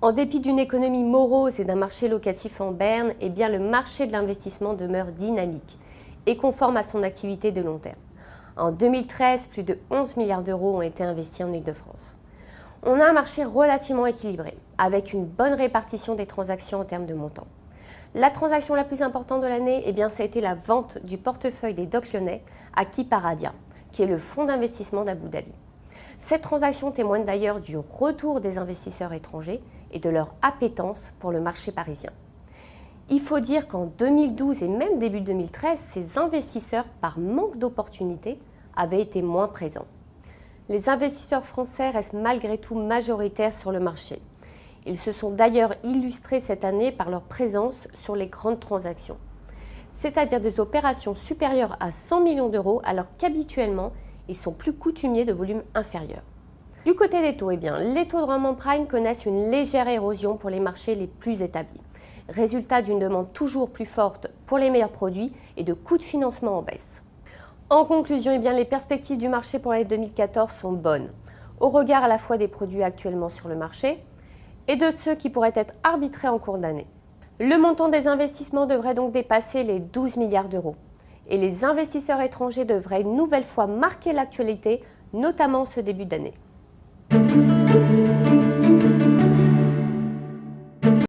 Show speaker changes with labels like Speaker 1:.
Speaker 1: En dépit d'une économie morose et d'un marché locatif en berne, eh bien le marché de l'investissement demeure dynamique et conforme à son activité de long terme. En 2013, plus de 11 milliards d'euros ont été investis en Île-de-France. On a un marché relativement équilibré, avec une bonne répartition des transactions en termes de montant. La transaction la plus importante de l'année, eh bien, ça a été la vente du portefeuille des Docks Lyonnais acquis par Adia, qui est le fonds d'investissement d'Abu Dhabi. Cette transaction témoigne d'ailleurs du retour des investisseurs étrangers et de leur appétence pour le marché parisien. Il faut dire qu'en 2012 et même début 2013, ces investisseurs, par manque d'opportunités, avaient été moins présents. Les investisseurs français restent malgré tout majoritaires sur le marché. Ils se sont d'ailleurs illustrés cette année par leur présence sur les grandes transactions, c'est-à-dire des opérations supérieures à 100 millions d'euros alors qu'habituellement, ils sont plus coutumiers de volumes inférieurs. Du côté des taux, eh bien, les taux de rendement prime connaissent une légère érosion pour les marchés les plus établis, résultat d'une demande toujours plus forte pour les meilleurs produits et de coûts de financement en baisse. En conclusion, eh bien, les perspectives du marché pour l'année 2014 sont bonnes, au regard à la fois des produits actuellement sur le marché et de ceux qui pourraient être arbitrés en cours d'année. Le montant des investissements devrait donc dépasser les 12 milliards d'euros et les investisseurs étrangers devraient une nouvelle fois marquer l'actualité, notamment ce début d'année.